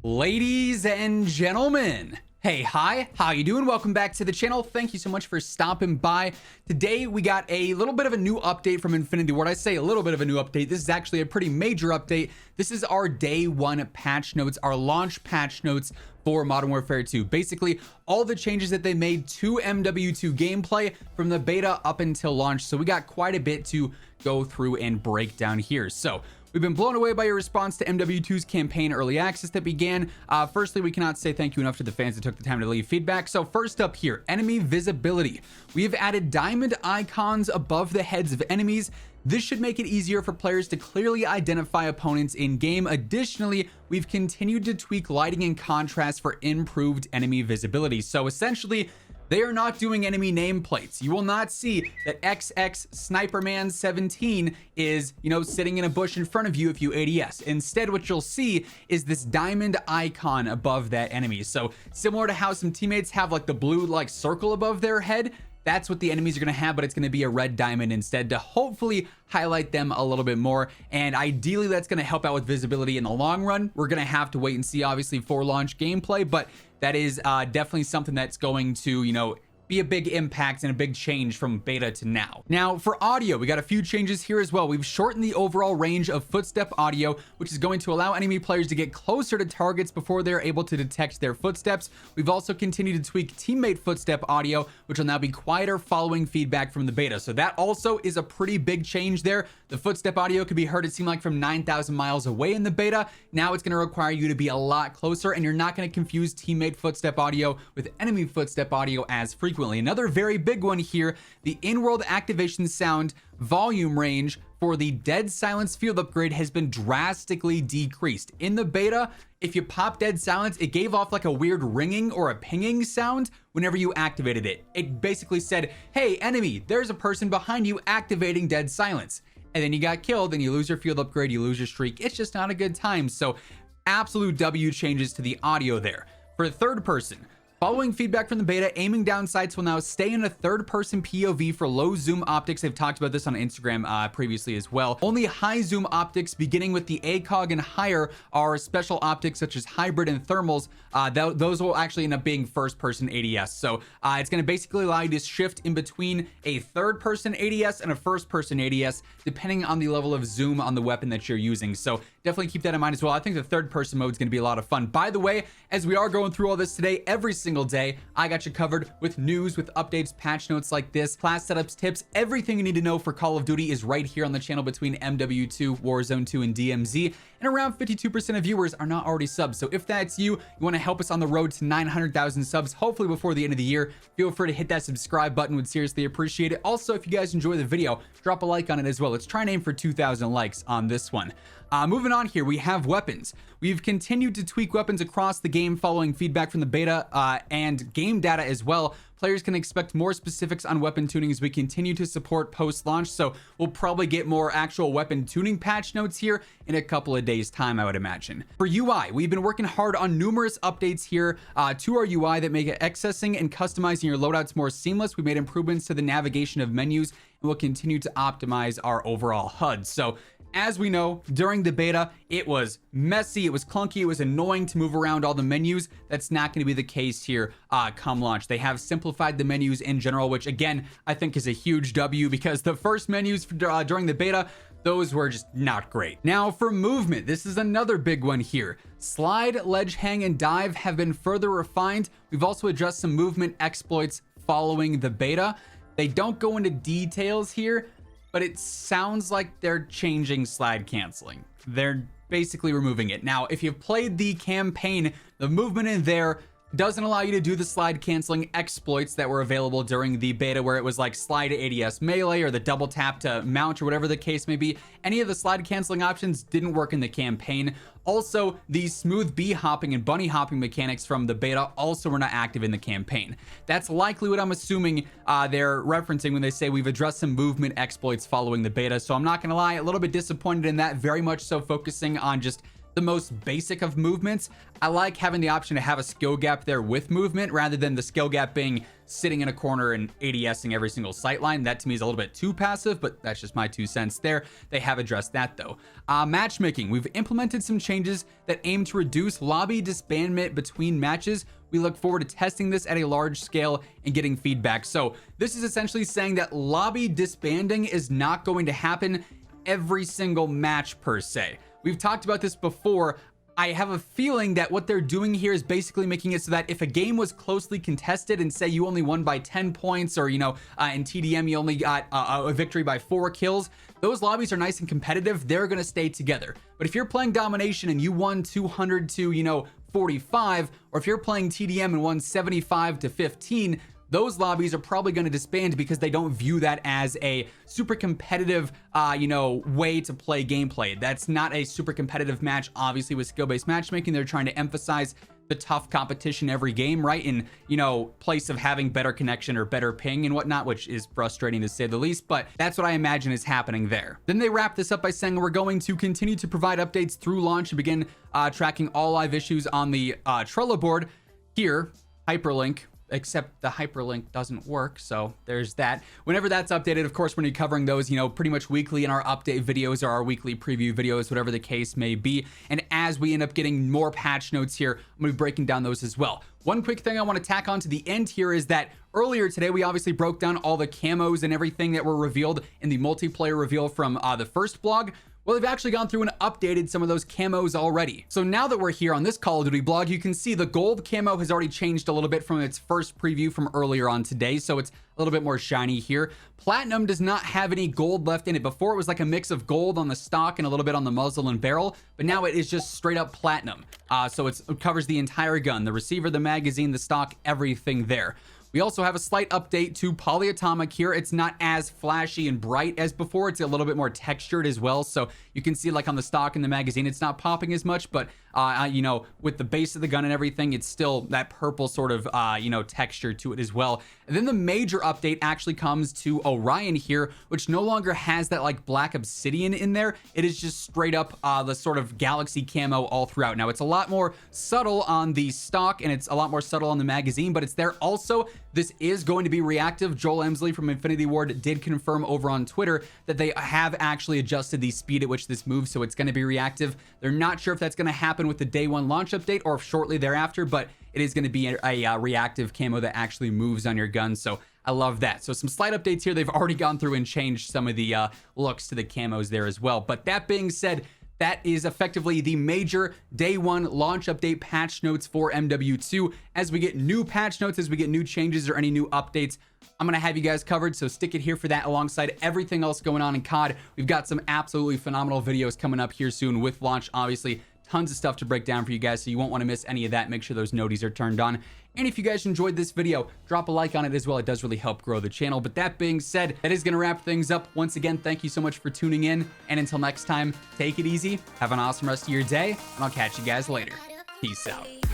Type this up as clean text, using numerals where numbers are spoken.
Ladies and gentlemen, hey, hi, how you doing? Welcome back to the channel. Thank you so much for stopping by. Today we got a little bit of a new update from Infinity Ward. I say a little bit of a new update. This is actually a pretty major update. This is our day one patch notes, our launch patch notes for Modern Warfare 2. Basically, all the changes that they made to MW2 gameplay from the beta up until launch. So we got quite a bit to go through and break down here. So we've been blown away by your response to MW2's campaign early access that began. Firstly, we cannot say thank you enough to the fans that took the time to leave feedback. So first up here, enemy visibility. We have added diamond icons above the heads of enemies. This should make it easier for players to clearly identify opponents in game. Additionally, we've continued to tweak lighting and contrast for improved enemy visibility. So essentially, they are not doing enemy nameplates. You will not see that XX Sniperman 17 is, sitting in a bush in front of you if you ADS. Instead, what you'll see is this diamond icon above that enemy. So similar to how some teammates have like the blue circle above their head, that's what the enemies are going to have, but it's going to be a red diamond instead to hopefully highlight them a little bit more. And ideally, that's going to help out with visibility in the long run. We're going to have to wait and see, obviously, for launch gameplay, but that is definitely something that's going to, be a big impact and a big change from beta to now. Now for audio, we got a few changes here as well. We've shortened the overall range of footstep audio, which is going to allow enemy players to get closer to targets before they're able to detect their footsteps. We've also continued to tweak teammate footstep audio, which will now be quieter following feedback from the beta. So that also is a pretty big change there. The footstep audio could be heard, it seemed like, from 9,000 miles away in the beta. Now it's going to require you to be a lot closer, and you're not going to confuse teammate footstep audio with enemy footstep audio as frequently. Another very big one here, the in-world activation sound volume range for the Dead Silence field upgrade has been drastically decreased. In the beta, if you pop Dead Silence, it gave off like a weird ringing or a pinging sound whenever you activated it. It basically said, hey, enemy, there's a person behind you activating Dead Silence. And then you got killed and you lose your field upgrade, you lose your streak. It's just not a good time. So absolute W changes to the audio there. For third person, following feedback from the beta, aiming down sights will now stay in a third-person POV for low zoom optics. They've talked about this on Instagram previously as well. Only high zoom optics, beginning with the ACOG and higher, are special optics such as hybrid and thermals. Those will actually end up being first-person ADS. So it's going to basically allow you to shift in between a third-person ADS and a first-person ADS, depending on the level of zoom on the weapon that you're using. So definitely keep that in mind as well. I think the third-person mode is going to be a lot of fun. By the way, as we are going through all this today, every single day, I got you covered with news, with updates, patch notes like this, class setups, tips. Everything you need to know for Call of Duty is right here on the channel between MW2, Warzone 2, and DMZ. And around 52% of viewers are not already subs. So if that's you, you want to help us on the road to 900,000 subs, hopefully before the end of the year, feel free to hit that subscribe button. Would seriously appreciate it. Also, if you guys enjoy the video, drop a like on it as well. Let's try and aim for 2,000 likes on this one. Moving on here, we have weapons. We've continued to tweak weapons across the game following feedback from the beta and game data as well. Players can expect more specifics on weapon tuning as we continue to support post-launch, so we'll probably get more actual weapon tuning patch notes here in a couple of days' time, I would imagine. For UI, we've been working hard on numerous updates here to our UI that make accessing and customizing your loadouts more seamless. We made improvements to the navigation of menus, and we'll continue to optimize our overall HUD. So as we know, during the beta, it was messy, it was clunky, it was annoying to move around all the menus. That's not going to be the case here come launch. They have simplified the menus in general, which again, I think is a huge W because the first menus during the beta, those were just not great. Now for movement, this is another big one here. Slide, ledge hang, and dive have been further refined. We've also addressed some movement exploits following the beta. They don't go into details here, but it sounds like they're changing slide canceling. They're basically removing it. Now, if you've played the campaign, the movement in there doesn't allow you to do the slide canceling exploits that were available during the beta, where it was like slide to ADS melee or the double tap to mount or whatever the case may be. Any of the slide canceling options didn't work in the campaign. Also, the smooth bee hopping and bunny hopping mechanics from the beta also were not active in the campaign. That's likely what I'm assuming they're referencing when they say we've addressed some movement exploits following the beta. So I'm not gonna lie, a little bit disappointed in that, very much so focusing on just the most basic of movements. I like having the option to have a skill gap there with movement rather than the skill gap being sitting in a corner and ADSing every single sight line. That to me is a little bit too passive, but that's just my 2 cents there. They have addressed that though. Matchmaking, we've implemented some changes that aim to reduce lobby disbandment between matches. We look forward to testing this at a large scale and getting feedback. So this is essentially saying that lobby disbanding is not going to happen every single match per se. We've talked about this before. I have a feeling that what they're doing here is basically making it so that if a game was closely contested and say you only won by 10 points or, in TDM you only got a victory by 4 kills, those lobbies are nice and competitive. They're going to stay together. But if you're playing domination and you won 200 to, 45, or if you're playing TDM and won 75 to 15, those lobbies are probably going to disband because they don't view that as a super competitive, way to play gameplay. That's not a super competitive match. Obviously, with skill-based matchmaking, they're trying to emphasize the tough competition every game, right? In, place of having better connection or better ping and whatnot, which is frustrating to say the least, but that's what I imagine is happening there. Then they wrap this up by saying we're going to continue to provide updates through launch and begin tracking all live issues on the Trello board. Here, hyperlink, except the hyperlink doesn't work, so there's that. Whenever that's updated, of course, we're gonna be covering those, pretty much weekly in our update videos or our weekly preview videos, whatever the case may be. And as we end up getting more patch notes here, I'm gonna be breaking down those as well. One quick thing I want to tack on to the end here is that earlier today, we obviously broke down all the camos and everything that were revealed in the multiplayer reveal from the first blog. Well, they've actually gone through and updated some of those camos already. So now that we're here on this Call of Duty blog, you can see the gold camo has already changed a little bit from its first preview from earlier on today. So it's a little bit more shiny here. Platinum does not have any gold left in it. Before it was like a mix of gold on the stock and a little bit on the muzzle and barrel, but now it is just straight up platinum. So it covers the entire gun, the receiver, the magazine, the stock, everything there. We also have a slight update to Polyatomic here. It's not as flashy and bright as before. It's a little bit more textured as well. So you can see like on the stock and the magazine, it's not popping as much, but with the base of the gun and everything, it's still that purple sort of, texture to it as well. And then the major update actually comes to Orion here, which no longer has that like black obsidian in there. It is just straight up the sort of galaxy camo all throughout. Now it's a lot more subtle on the stock and it's a lot more subtle on the magazine, but it's there also. This is going to be reactive. Joel Emsley from Infinity Ward did confirm over on Twitter that they have actually adjusted the speed at which this moves, so it's going to be reactive. They're not sure if that's going to happen with the day 1 launch update or shortly thereafter, but it is going to be a reactive camo that actually moves on your gun, so I love that. So some slight updates here. They've already gone through and changed some of the looks to the camos there as well. But that being said, that is effectively the major day 1 launch update patch notes for MW2. As we get new patch notes, as we get new changes or any new updates, I'm going to have you guys covered, so stick it here for that alongside everything else going on in COD. We've got some absolutely phenomenal videos coming up here soon with launch, obviously. Tons of stuff to break down for you guys, so you won't want to miss any of that. Make sure those noties are turned on. And if you guys enjoyed this video, drop a like on it as well. It does really help grow the channel. But that being said, that is going to wrap things up. Once again, thank you so much for tuning in. And until next time, take it easy, have an awesome rest of your day, and I'll catch you guys later. Peace out.